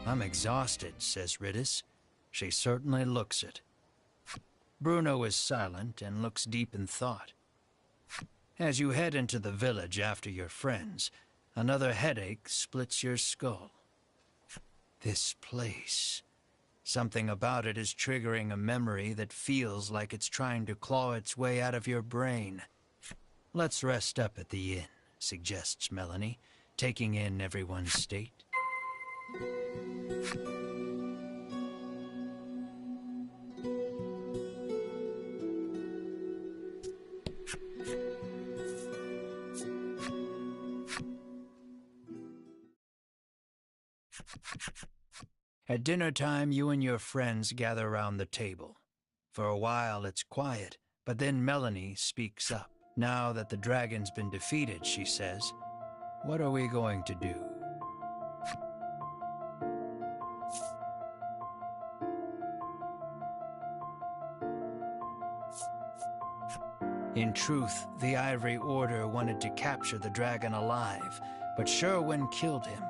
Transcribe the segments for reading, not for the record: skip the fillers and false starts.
I'm exhausted, says Ridis. She certainly looks it. Bruno is silent and looks deep in thought. As you head into the village after your friends, another headache splits your skull. This place. Something about it is triggering a memory that feels like it's trying to claw its way out of your brain. Let's rest up at the inn, suggests Melanie, taking in everyone's state. At dinner time, you and your friends gather around the table. For a while, it's quiet, but then Melanie speaks up. Now that the dragon's been defeated, she says, what are we going to do? In truth, the Ivory Order wanted to capture the dragon alive, but Sherwin killed him.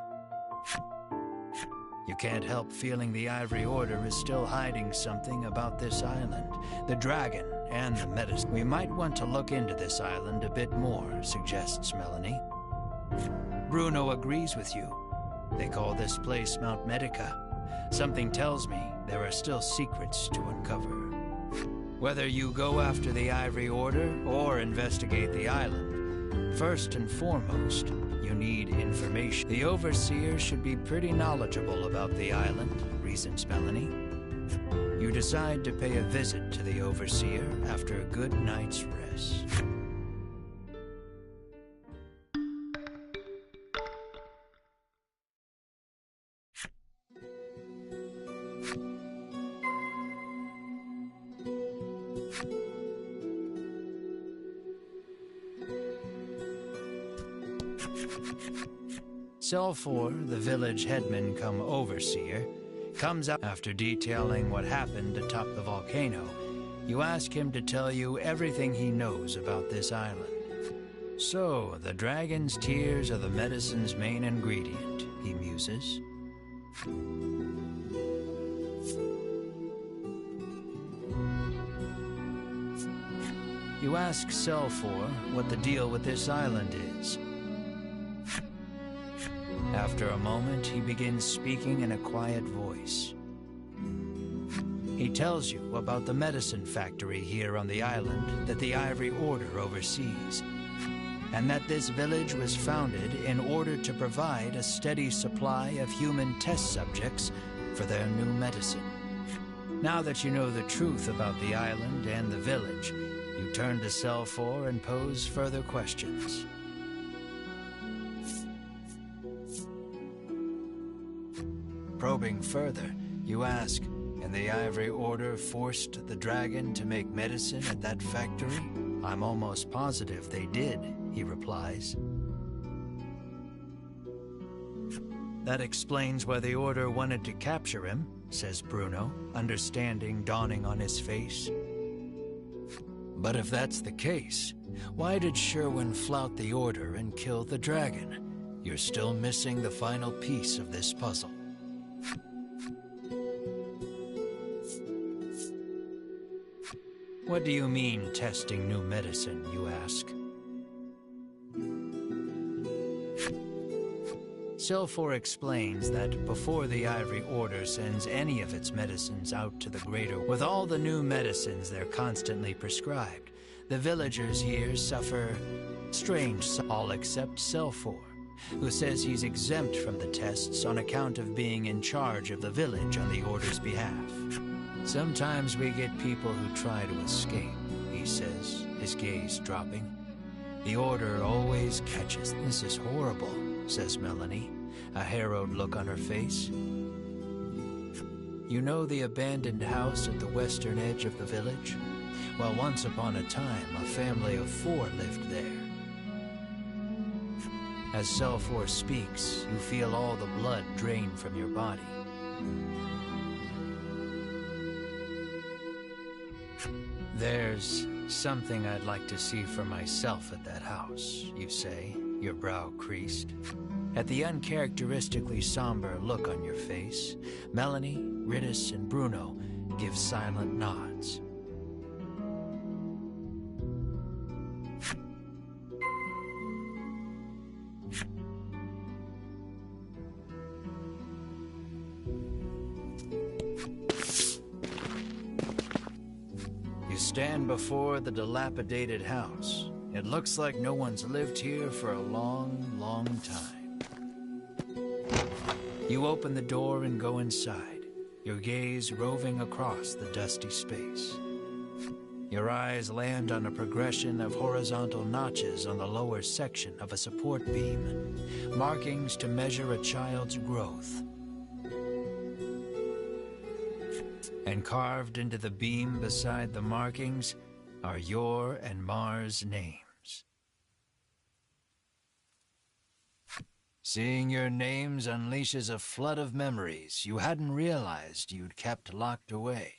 You can't help feeling the Ivory Order is still hiding something about this island, the dragon and the medicine. We might want to look into this island a bit more, suggests Melanie. Bruno agrees with you. They call this place Mount Medica. Something tells me there are still secrets to uncover. Whether you go after the Ivory Order or investigate the island, first and foremost, you need information. The Overseer should be pretty knowledgeable about the island, reasons Melanie. You decide to pay a visit to the Overseer after a good night's rest. Selfor, the village headman come overseer, comes out after detailing what happened atop the volcano. You ask him to tell you everything he knows about this island. So, the dragon's tears are the medicine's main ingredient, he muses. You ask Selfor what the deal with this island is. After a moment, he begins speaking in a quiet voice. He tells you about the medicine factory here on the island that the Ivory Order oversees, and that this village was founded in order to provide a steady supply of human test subjects for their new medicine. Now that you know the truth about the island and the village, you turn to Selfor and pose further questions. Probing further, you ask, and the Ivory Order forced the dragon to make medicine at that factory? I'm almost positive they did, he replies. That explains why the Order wanted to capture him, says Bruno, understanding dawning on his face. But if that's the case, why did Sherwin flout the Order and kill the dragon? You're still missing the final piece of this puzzle. What do you mean, testing new medicine, you ask? Selfor explains that before the Ivory Order sends any of its medicines out to the greater, with all the new medicines they're constantly prescribed, the villagers here suffer strange, all except Selfor, who says he's exempt from the tests on account of being in charge of the village on the Order's behalf. Sometimes we get people who try to escape, he says, his gaze dropping. The Order always catches. This is horrible, says Melanie, a harrowed look on her face. You know the abandoned house at the western edge of the village? Well, once upon a time, a family of 4 lived there. As Selfor speaks, you feel all the blood drain from your body. There's something I'd like to see for myself at that house, you say, your brow creased. At the uncharacteristically somber look on your face, Melanie, Rittis, and Bruno give silent nods. You stand before the dilapidated house. It looks like no one's lived here for a long, long time. You open the door and go inside, your gaze roving across the dusty space. Your eyes land on a progression of horizontal notches on the lower section of a support beam, markings to measure a child's growth. And carved into the beam beside the markings are your and Mar's names. Seeing your names unleashes a flood of memories you hadn't realized you'd kept locked away.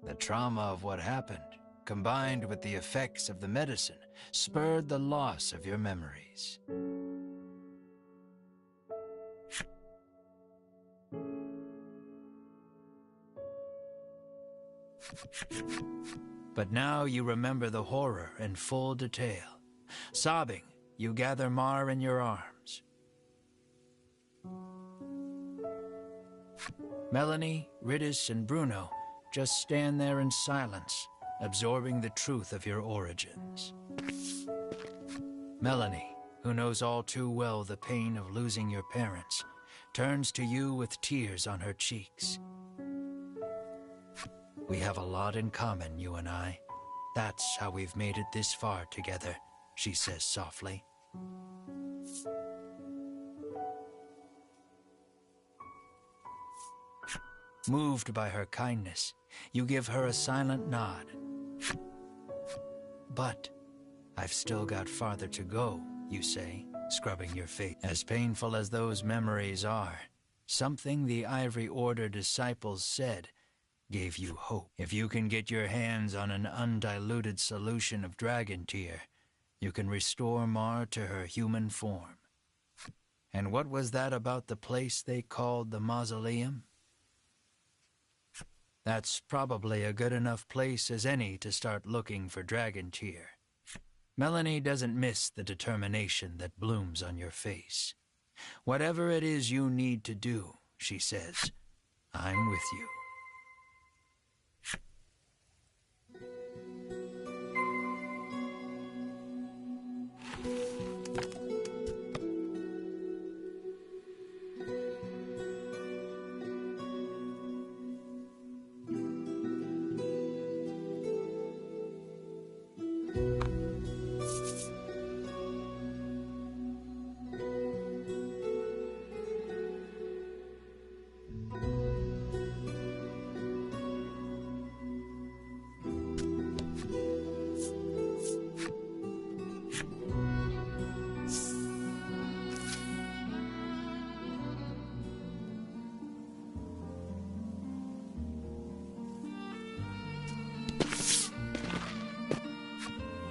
The trauma of what happened, combined with the effects of the medicine, spurred the loss of your memories. But now you remember the horror in full detail. Sobbing, you gather Mar in your arms. Melanie, Riddis, and Bruno just stand there in silence, absorbing the truth of your origins. Melanie, who knows all too well the pain of losing your parents, turns to you with tears on her cheeks. We have a lot in common, you and I. That's how we've made it this far together, she says softly. Moved by her kindness, you give her a silent nod. But I've still got farther to go, you say, scrubbing your face. As painful as those memories are, something the Ivory Order disciples said gave you hope. If you can get your hands on an undiluted solution of dragon tear, you can restore Mar to her human form. And what was that about the place they called the mausoleum? That's probably a good enough place as any to start looking for dragon tear. Melanie doesn't miss the determination that blooms on your face. Whatever it is you need to do, she says, I'm with you.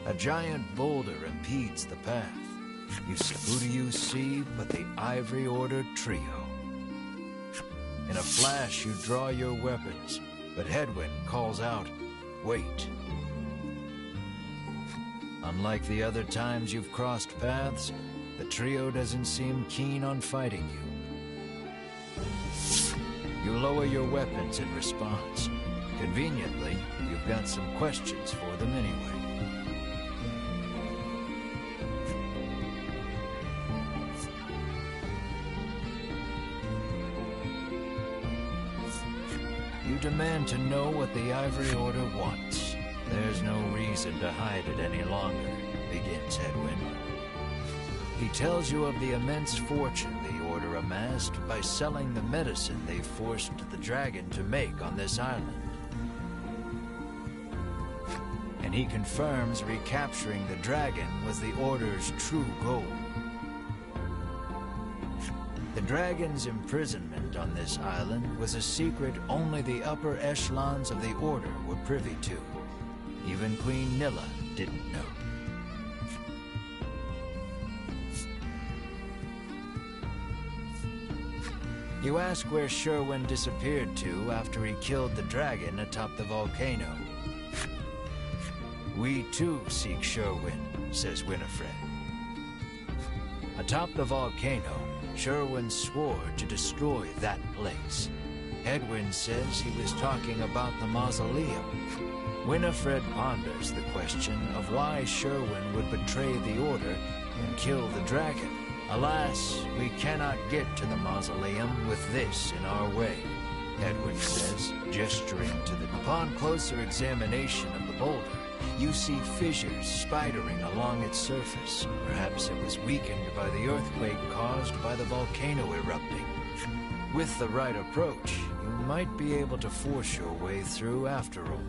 A giant boulder impedes the path. Who do you see but the Ivory Order trio? In a flash, you draw your weapons, but Hedwyn calls out, "Wait." Unlike the other times you've crossed paths, the trio doesn't seem keen on fighting you. You lower your weapons in response. Conveniently, you've got some questions for them anyway. You demand to know what the Ivory Order wants. There's no reason to hide it any longer, begins Hedwyn. He tells you of the immense fortune the Order amassed by selling the medicine they forced the dragon to make on this island. And he confirms recapturing the dragon was the Order's true goal. The dragon's imprisonment on this island was a secret only the upper echelons of the Order were privy to. Even Queen Nilla didn't know. You ask where Sherwin disappeared to after he killed the dragon atop the volcano. We too seek Sherwin, says Winifred. Atop the volcano, Sherwin swore to destroy that place. Hedwyn says he was talking about the mausoleum. Winifred ponders the question of why Sherwin would betray the Order and kill the dragon. Alas, we cannot get to the mausoleum with this in our way, Hedwyn says, gesturing to the... Upon closer examination of the boulder, you see fissures spidering along its surface. Perhaps it was weakened by the earthquake caused by the volcano erupting. With the right approach, you might be able to force your way through after all.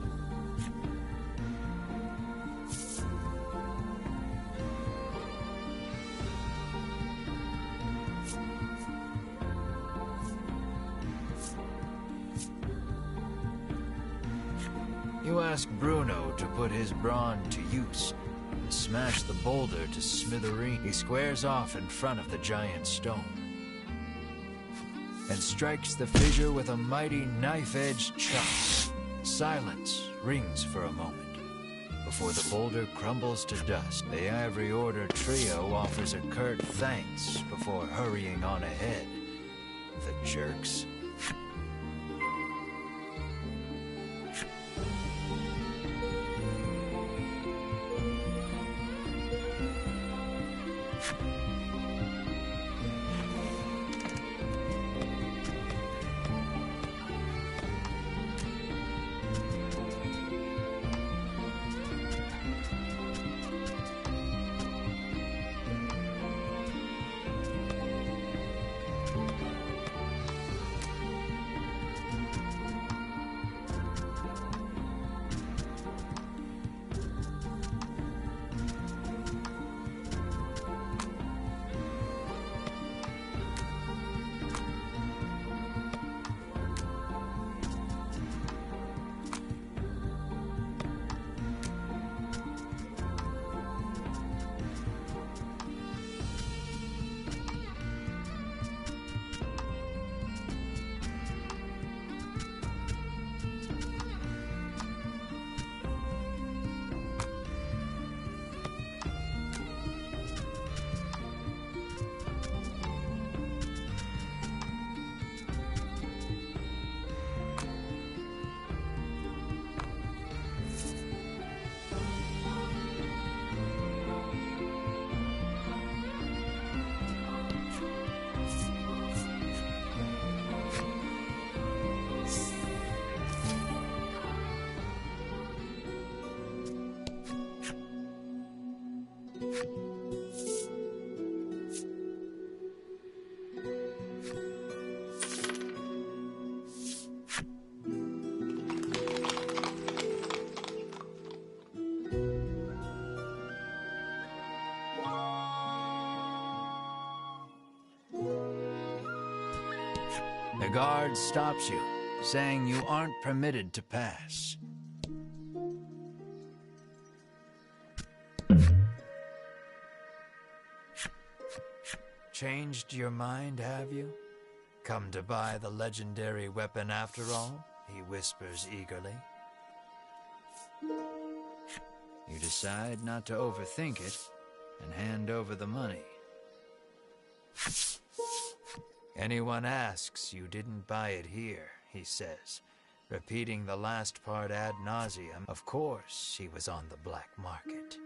You ask Bruno to put his brawn to use and smash the boulder to smithereens. He squares off in front of the giant stone and strikes the fissure with a mighty knife-edged chop. Silence rings for a moment before the boulder crumbles to dust. The Ivory Order trio offers a curt thanks before hurrying on ahead. The jerks. The guard stops you, saying you aren't permitted to pass. Changed your mind, have you? Come to buy the legendary weapon after all? He whispers eagerly. You decide not to overthink it and hand over the money. Anyone asks, you didn't buy it here, he says, repeating the last part ad nauseum. Of course, he was on the black market.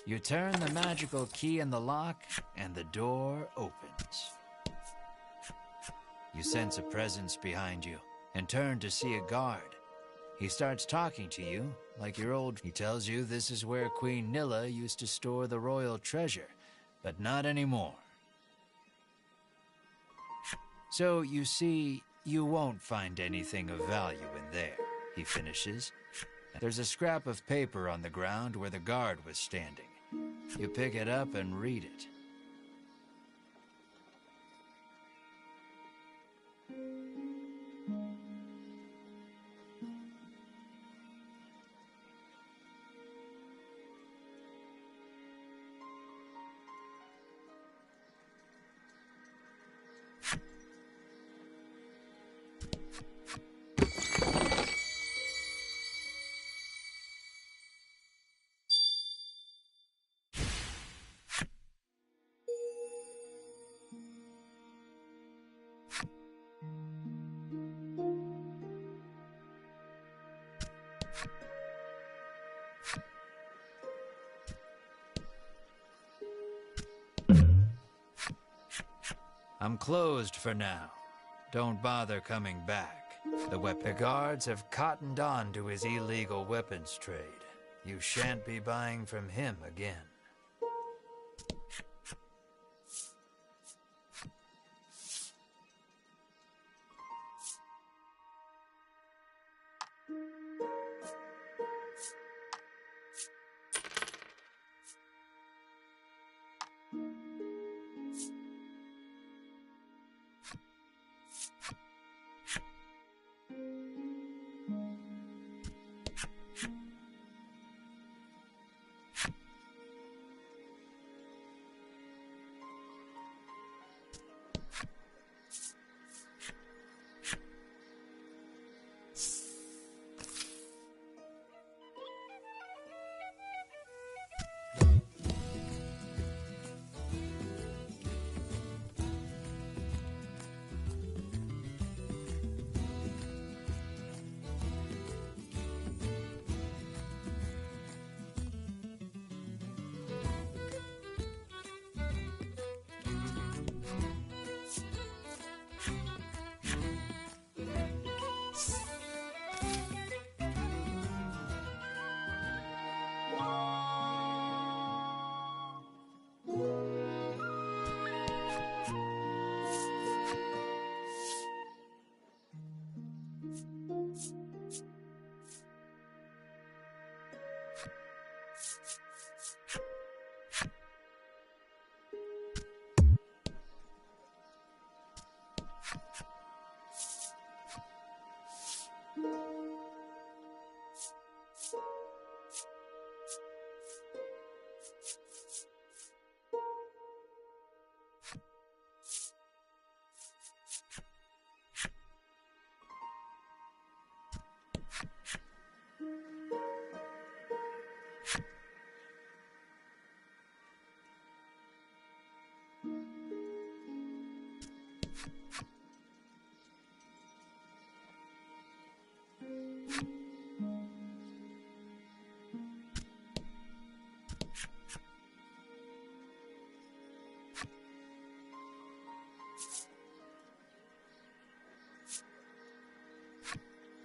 You turn the magical key in the lock, and the door opens. You sense a presence behind you, and turn to see a guard. He starts talking to you, like your old... He tells you this is where Queen Nilla used to store the royal treasure, but not anymore. So, you see, you won't find anything of value in there, he finishes. There's a scrap of paper on the ground where the guard was standing. You pick it up and read it. I'm closed for now. Don't bother coming back. The guards have cottoned on to his illegal weapons trade. You shan't be buying from him again.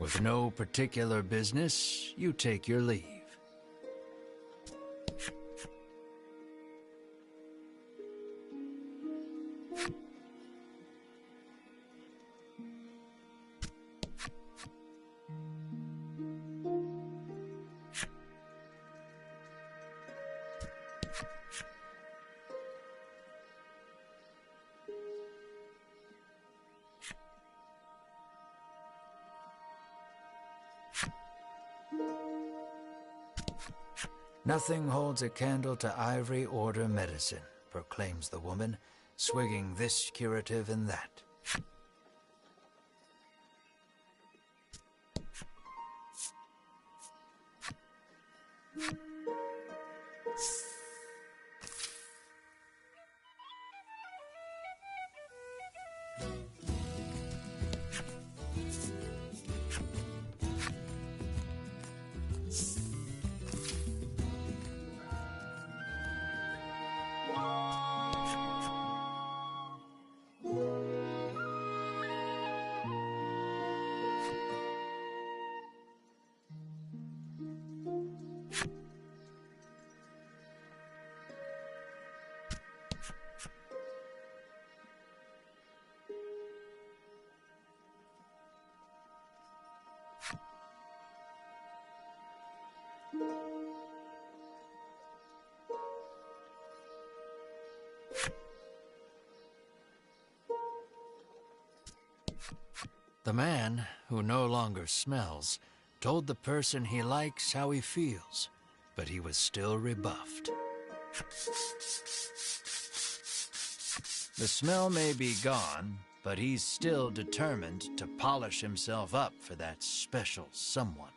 With no particular business, you take your leave. Nothing holds a candle to Ivory Order medicine, proclaims the woman, swigging this curative and that. The man, who no longer smells, told the person he likes how he feels, but he was still rebuffed. The smell may be gone, but he's still determined to polish himself up for that special someone.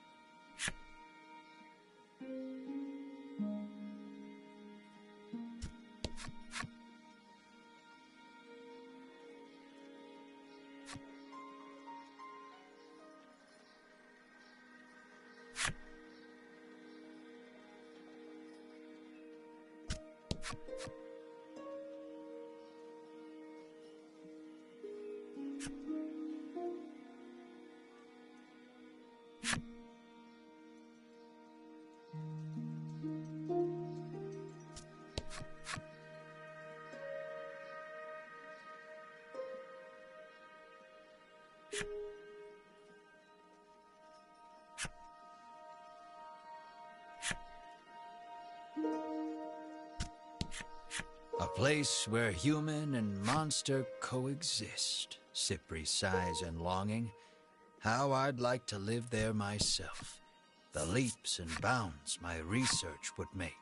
Place where human and monster coexist. Cypri sighs in longing. How I'd like to live there myself. The leaps and bounds my research would make.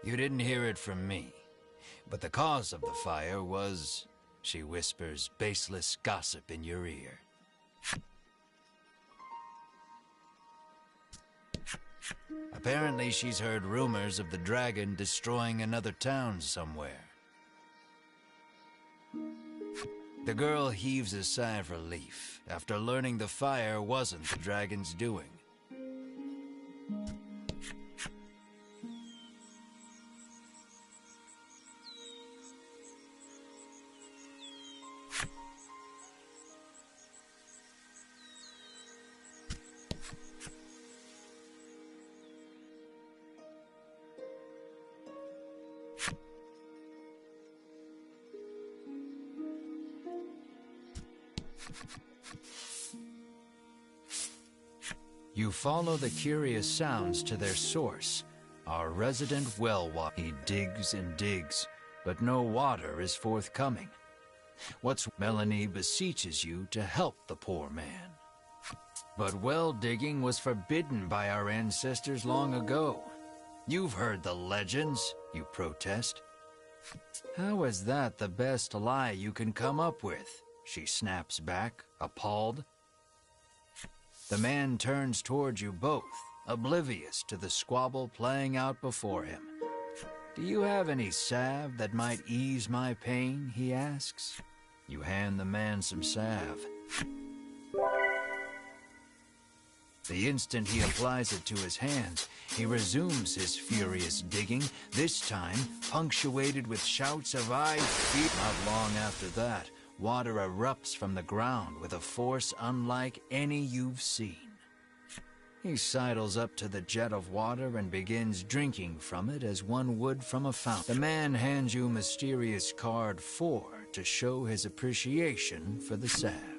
You didn't hear it from me, but the cause of the fire was, she whispers, baseless gossip in your ear. Apparently she's heard rumors of the dragon destroying another town somewhere. The girl heaves a sigh of relief after learning the fire wasn't the dragon's doing. You follow the curious sounds to their source. Our resident well water. He digs and digs, but no water is forthcoming. Melanie beseeches you to help the poor man. But well digging was forbidden by our ancestors long ago. You've heard the legends, you protest. How is that the best lie you can come up with? She snaps back, appalled. The man turns towards you both, oblivious to the squabble playing out before him. Do you have any salve that might ease my pain, he asks. You hand the man some salve. The instant he applies it to his hands, he resumes his furious digging, this time punctuated with shouts of "I feel." Not long after that, water erupts from the ground with a force unlike any you've seen. He sidles up to the jet of water and begins drinking from it as one would from a fountain. The man hands you mysterious card 4 to show his appreciation for the salve.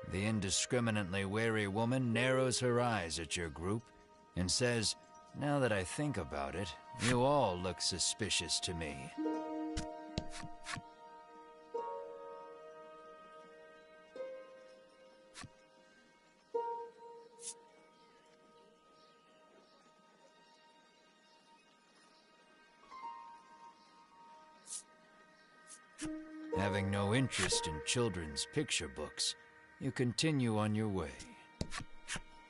The indiscriminately wary woman narrows her eyes at your group and says, "Now that I think about it, you all look suspicious to me." Having no interest in children's picture books, you continue on your way.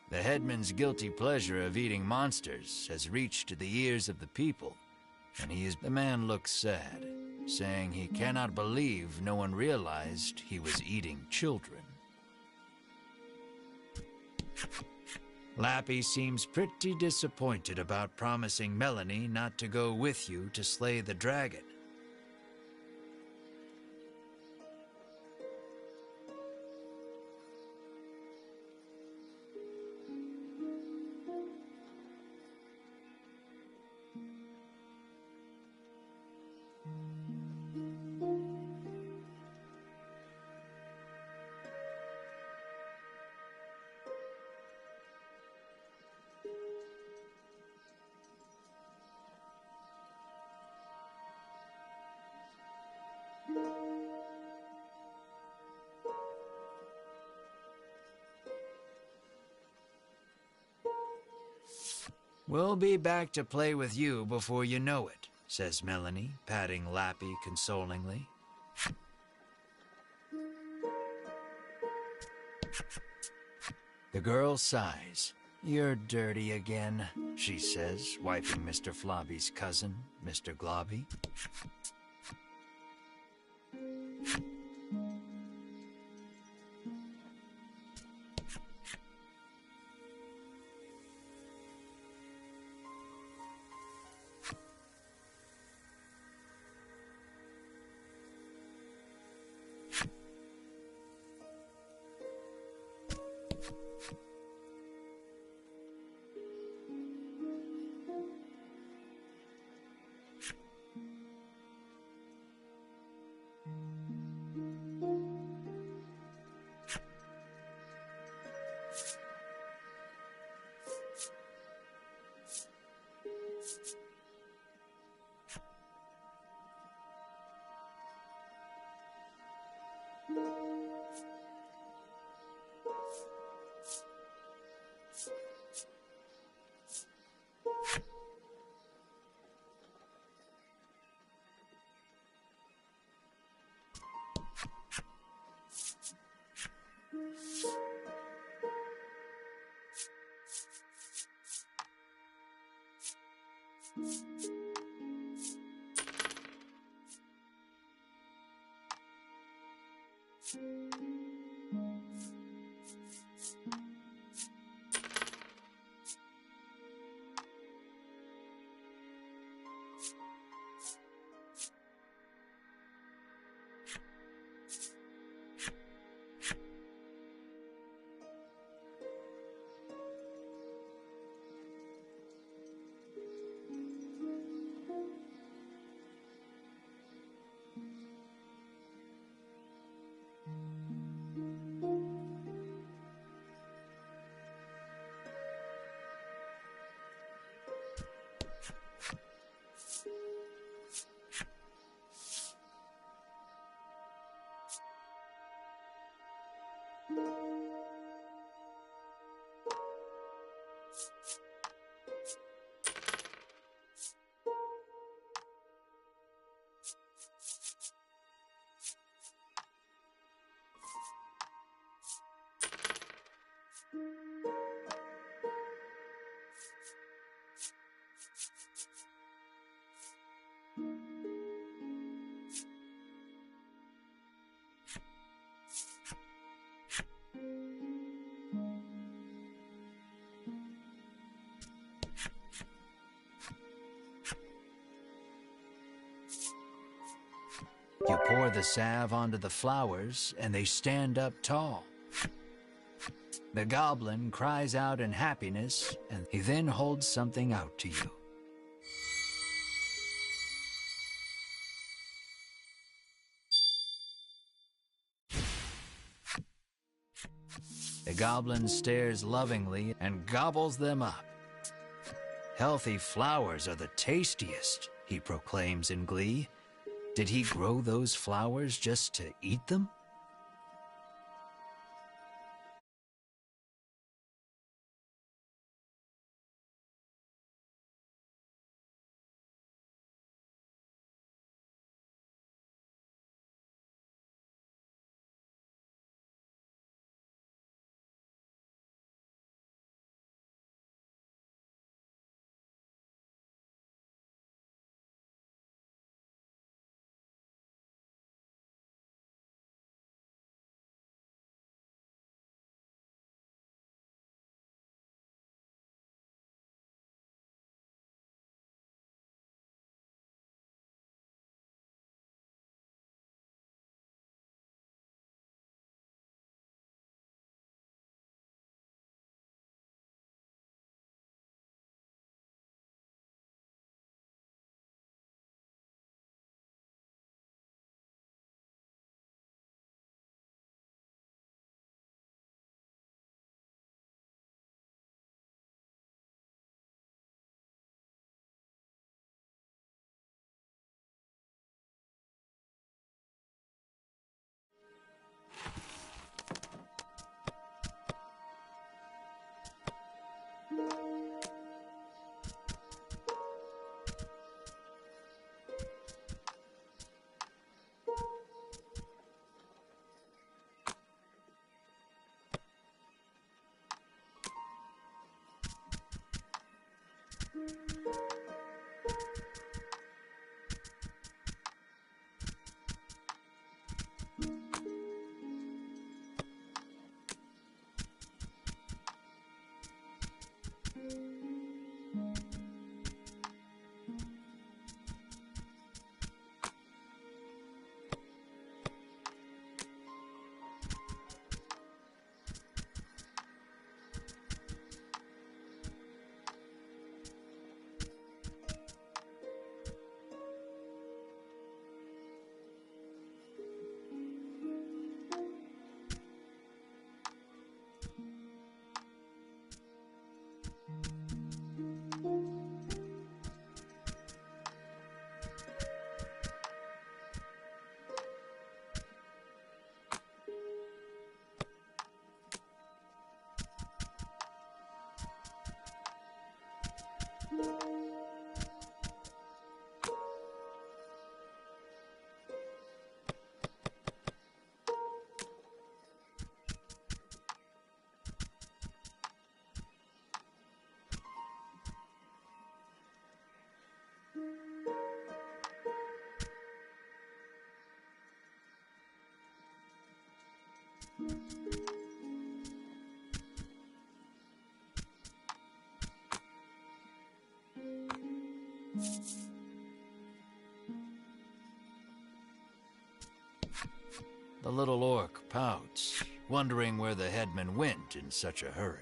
The headman's guilty pleasure of eating monsters has reached the ears of the people, and the man looks sad, saying he cannot believe no one realized he was eating children. Lappy seems pretty disappointed about promising Melanie not to go with you to slay the dragon. "We'll be back to play with you before you know it," says Melanie, patting Lappy consolingly. The girl sighs. "You're dirty again," she says, wiping Mr. Flobby's cousin, Mr. Globby. You pour the salve onto the flowers, and they stand up tall. The goblin cries out in happiness, and he then holds something out to you. The goblin stares lovingly and gobbles them up. Healthy flowers are the tastiest, he proclaims in glee. Did he grow those flowers just to eat them? The little orc pouts, wondering where the headman went in such a hurry.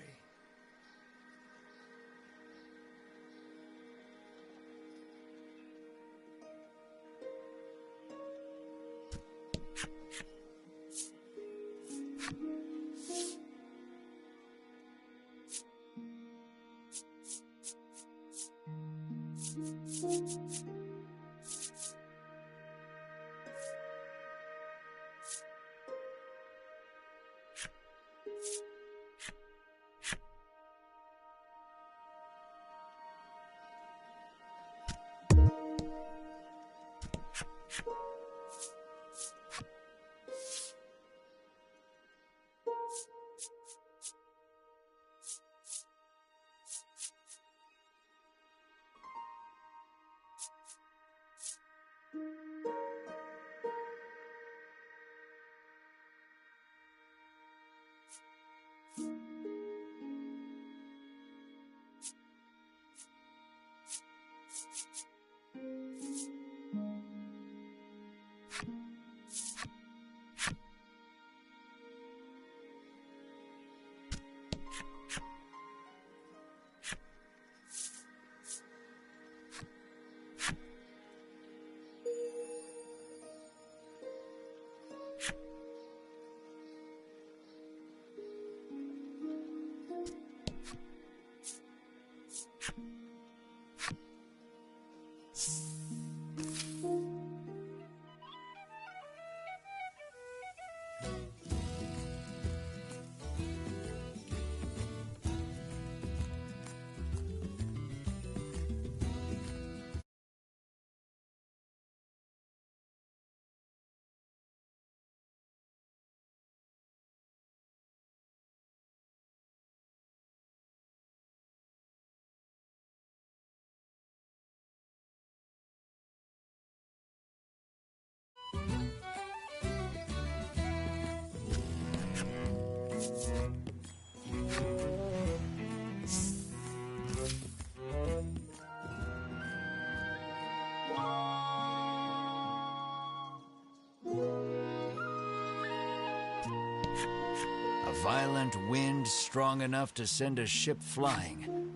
violent wind strong enough to send a ship flying.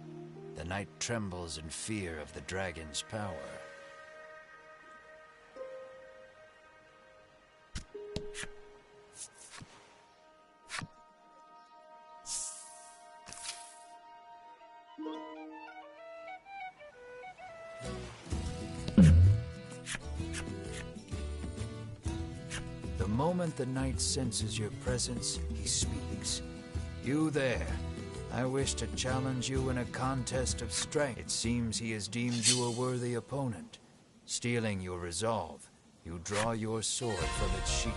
The night trembles in fear of the dragon's power. The moment the knight senses your presence, he speaks. You there. I wish to challenge you in a contest of strength. It seems he has deemed you a worthy opponent. Stealing your resolve, you draw your sword from its sheath.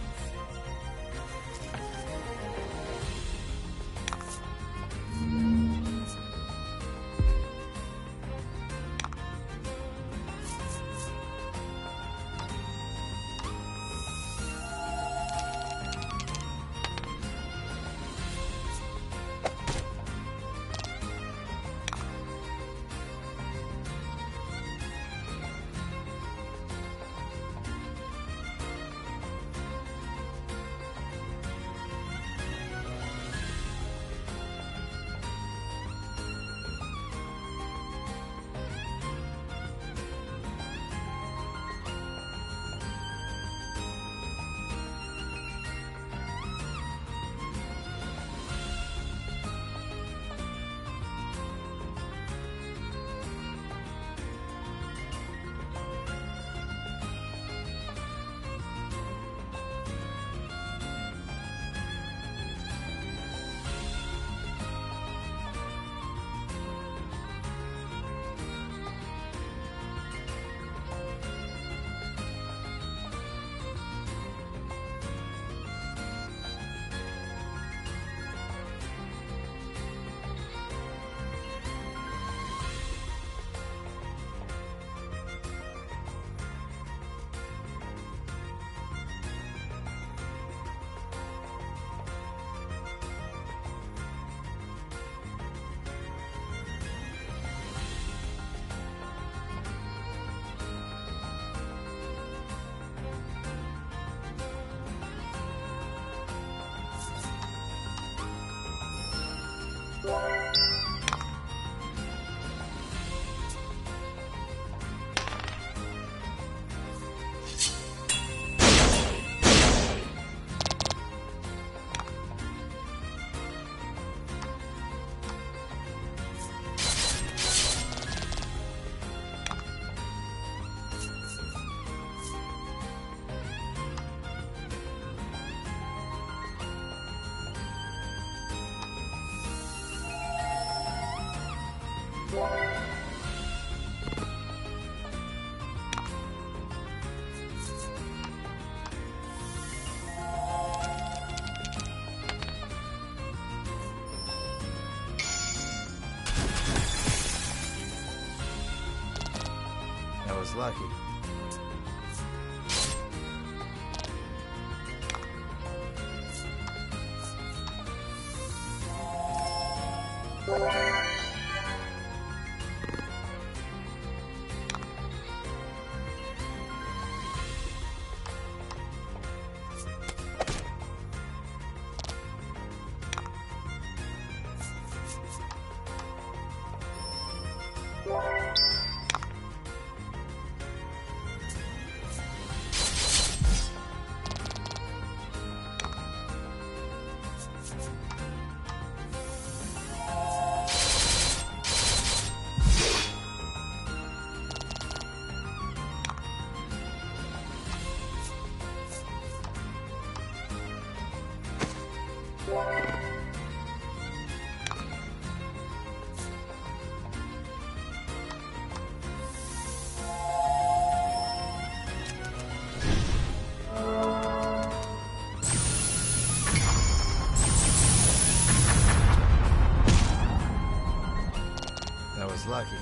That was lucky. That was lucky.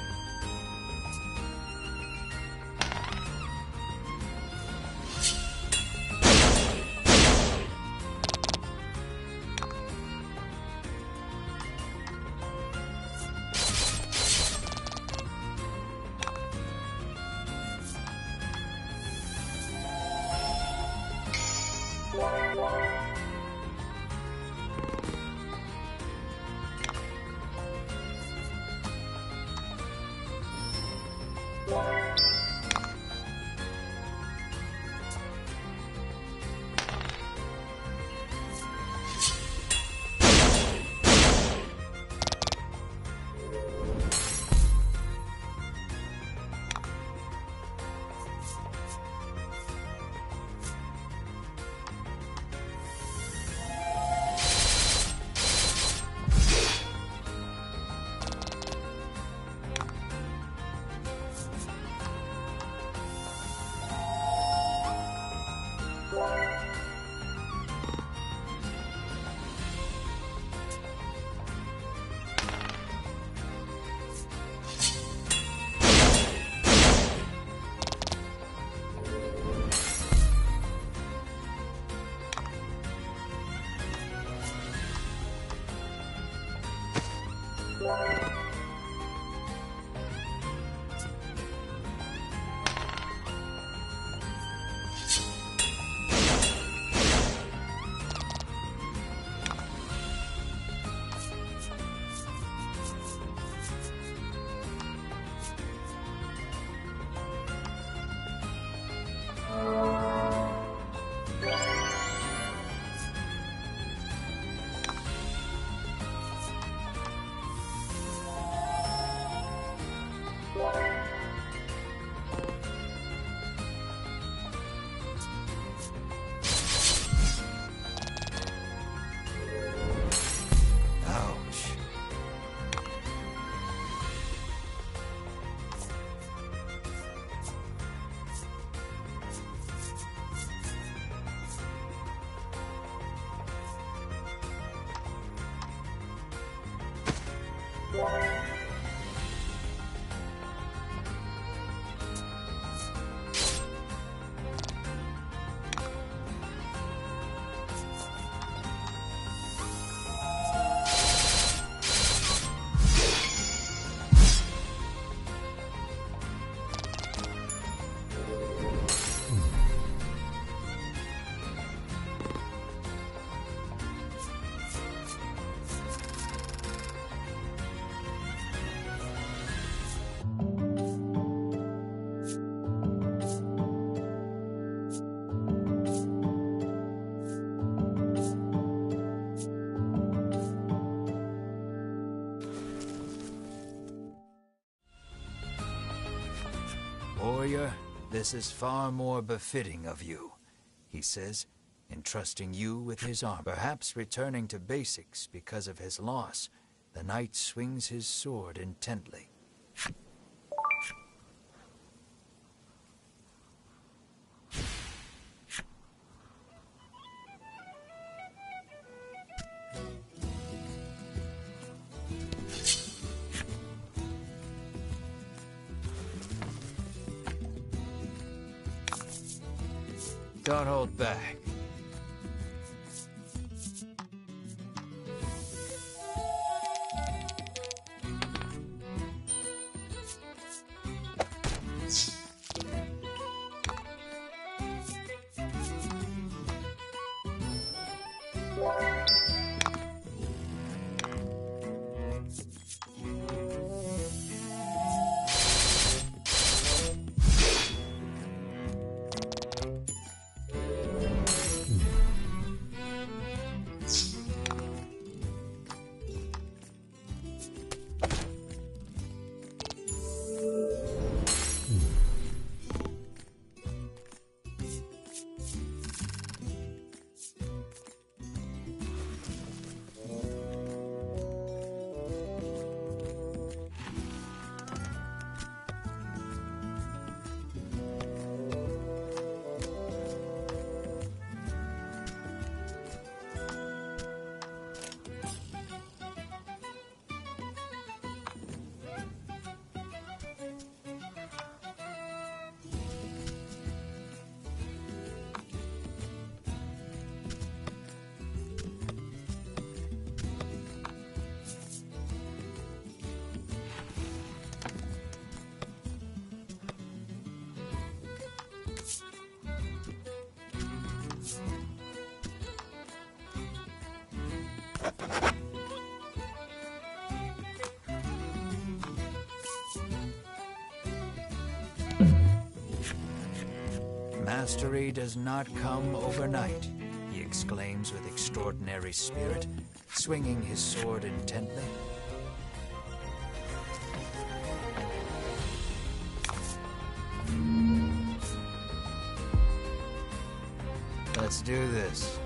This is far more befitting of you, he says, entrusting you with his arm. Perhaps returning to basics because of his loss, the knight swings his sword intently. Don't hold back. Mastery does not come overnight, he exclaims with extraordinary spirit, swinging his sword intently. Let's do this.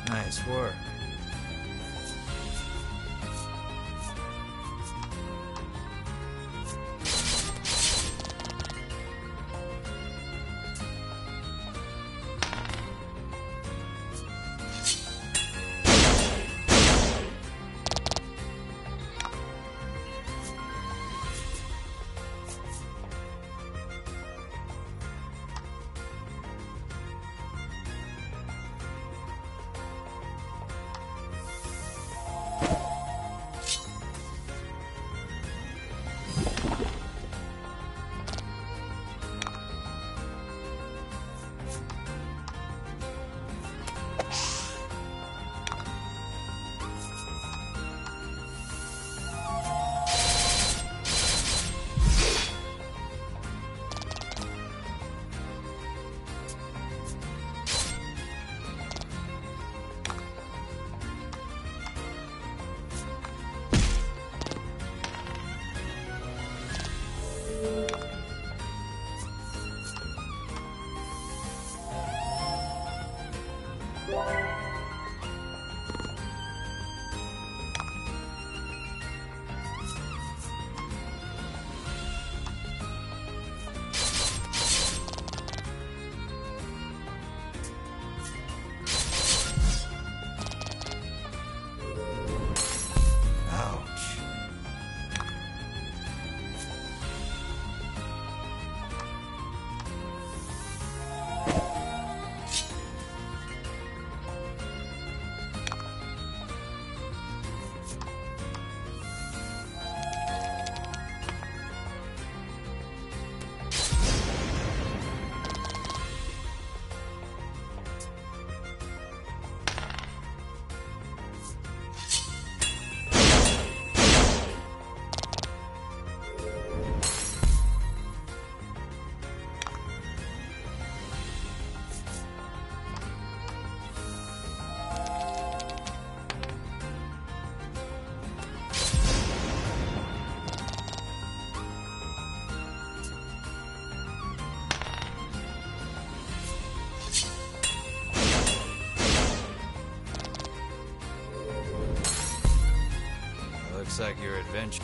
Nice work. Looks like your adventure.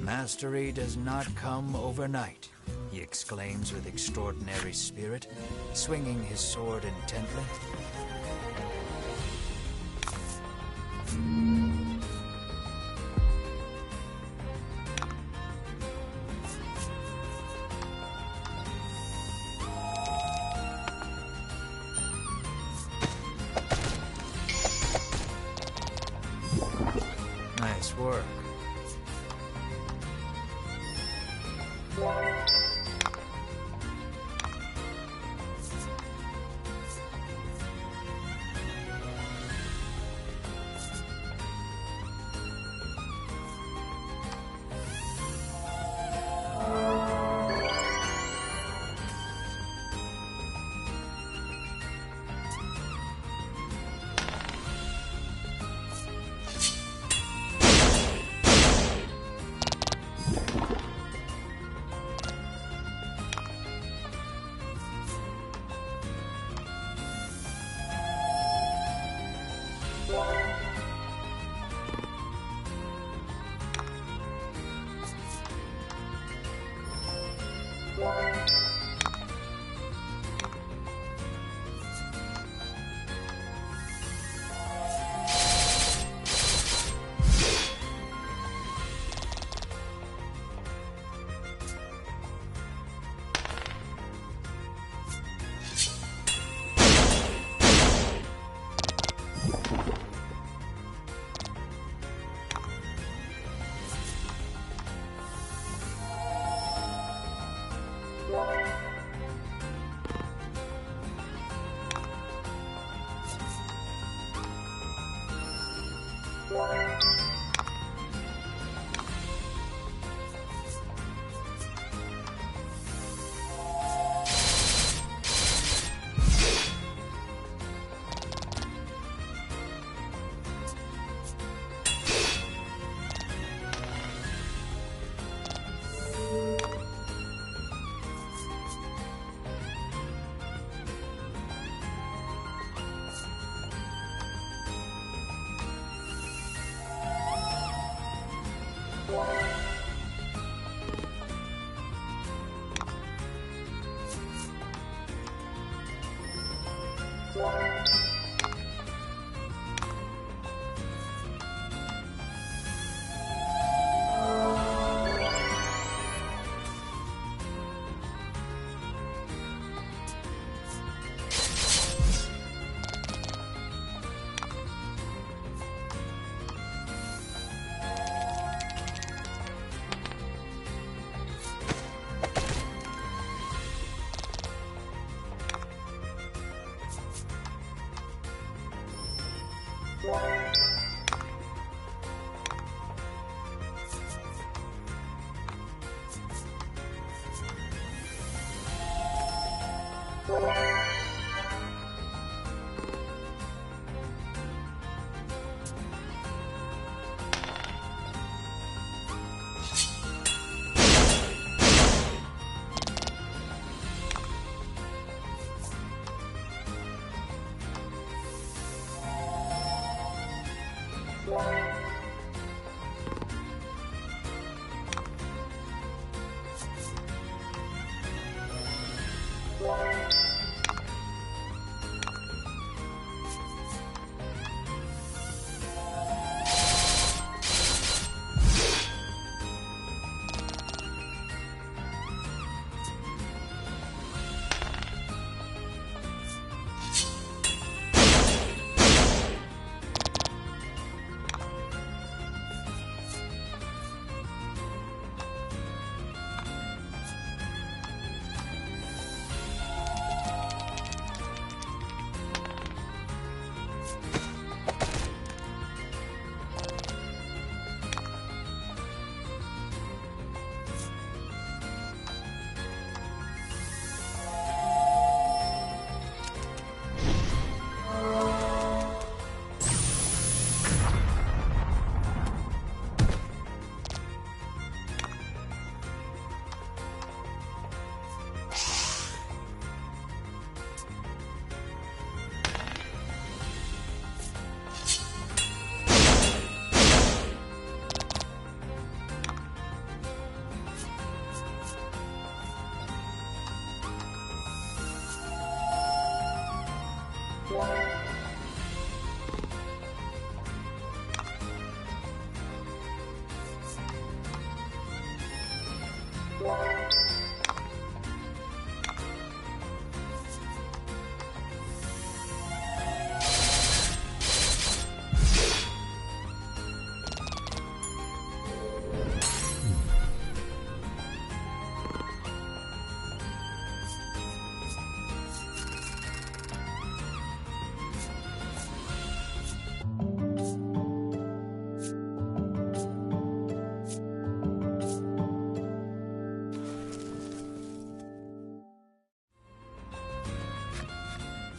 Mastery does not come overnight, he exclaims with extraordinary spirit, swinging his sword intently. Nice work.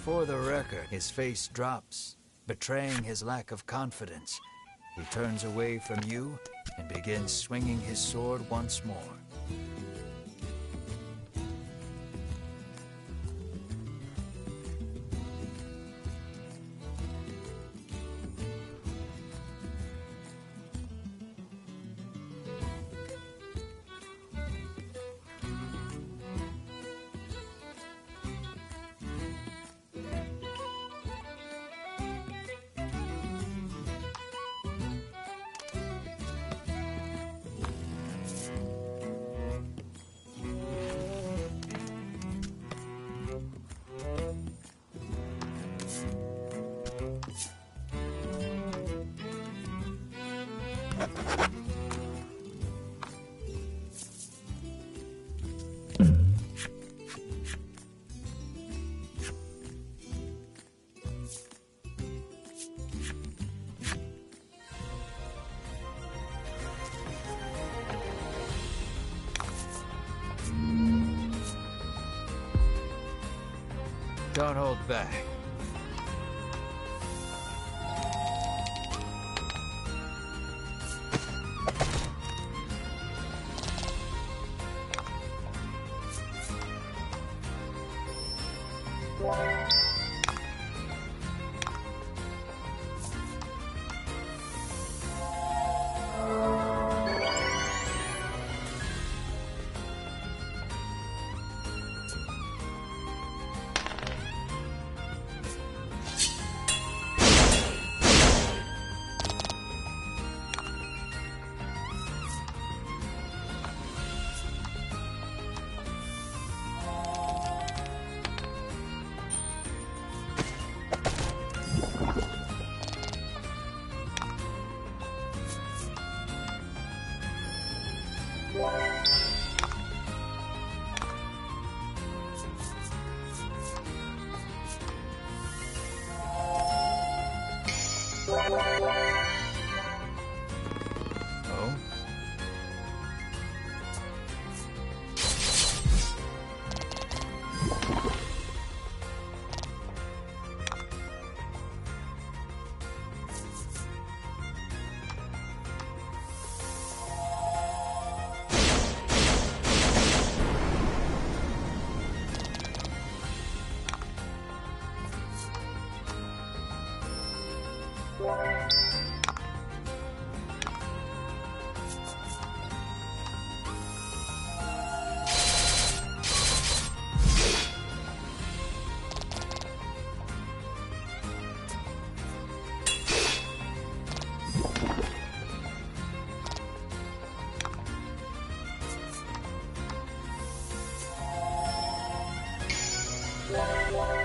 For the record, his face drops, betraying his lack of confidence. He turns away from you and begins swinging his sword once more. Don't hold back. Oh?